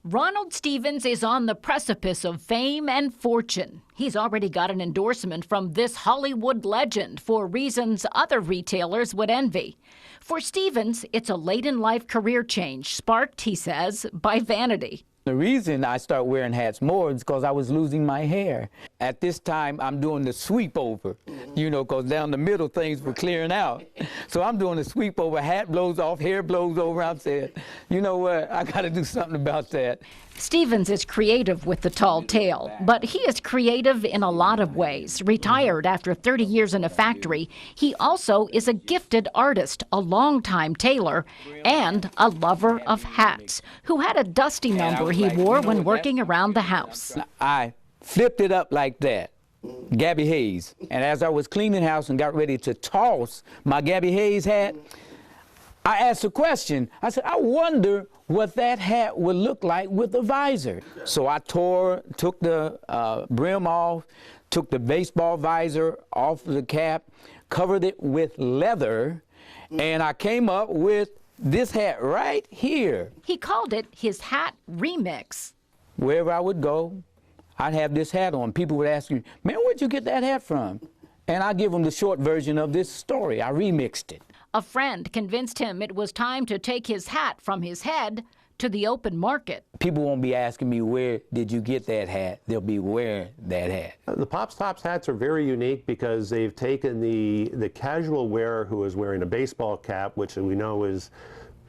Ronald Stephens is on the precipice of fame and fortune. He's already got an endorsement from this Hollywood legend for reasons other retailers would envy. For Stephens, it's a late-in-life career change, sparked, he says, by vanity. The reason I start wearing hats more is because I was losing my hair. At this time, I'm doing the sweep over, because down the middle things were clearing out. So I'm doing the sweep over, hat blows off, hair blows over. I'm saying, you know what, I got to do something about that. Stephens is creative with the tall tale, but he is creative in a lot of ways. Retired after 30 years in a factory, he also is a gifted artist, a longtime tailor, and a lover of hats, who had a dusty number he wore when working around the house. I flipped it up like that, Gabby Hayes, and as I was cleaning the house and got ready to toss my Gabby Hayes hat, I asked a question. I said, I wonder what that hat would look like with a visor. So I took the brim off, took the baseball visor off the cap, covered it with leather, and I came up with this hat right here. He called it his hat remix. Wherever I would go, I'd have this hat on. People would ask me, man, where'd you get that hat from? And I give them the short version of this story. I remixed it. A friend convinced him it was time to take his hat from his head to the open market. People won't be asking me, where did you get that hat? They'll be wearing that hat. The Popz Topz hats are very unique because they've taken the casual wearer who is wearing a baseball cap, which we know has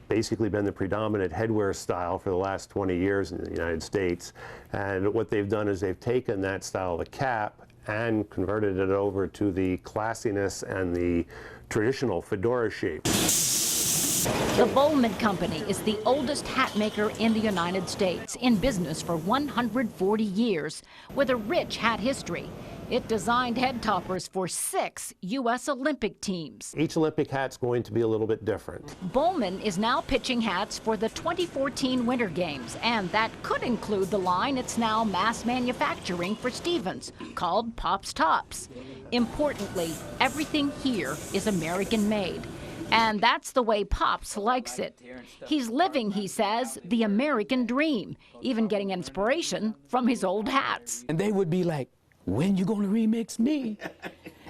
basically been the predominant headwear style for the last 20 years in the United States. And what they've done is they've taken that style of the cap and converted it over to the classiness and the traditional fedora shape. The Bowman Company is the oldest hat maker in the United States, in business for 140 years, with a rich hat history. It designed head toppers for 6 U.S. Olympic teams. Each Olympic hat's going to be a little bit different. Bowman is now pitching hats for the 2014 Winter Games, and that could include the line it's now mass manufacturing for Stephens, called Popz Topz. Importantly, everything here is American-made. And that's the way Popz likes it. He's living, he says, the American dream, even getting inspiration from his old hats. And they would be like, when you gonna remix me?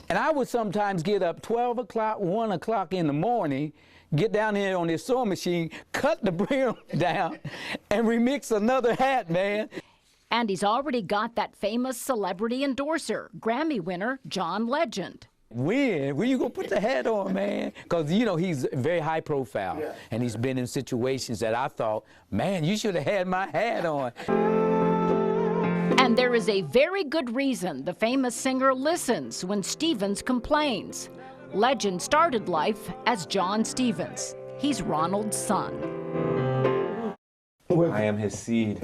And I would sometimes get up 12 o'clock, 1 o'clock in the morning, get down here on this sewing machine, cut the brim down, and remix another hat, man. And he's already got that famous celebrity endorser, Grammy winner John Legend. When you gonna put the hat on, man? Because, he's very high profile, and he's been in situations that I thought, man, you should have had my hat on. And there is a very good reason the famous singer listens when Stephens complains. Legend started life as John Stephens. He's Ronald's son. I am his seed.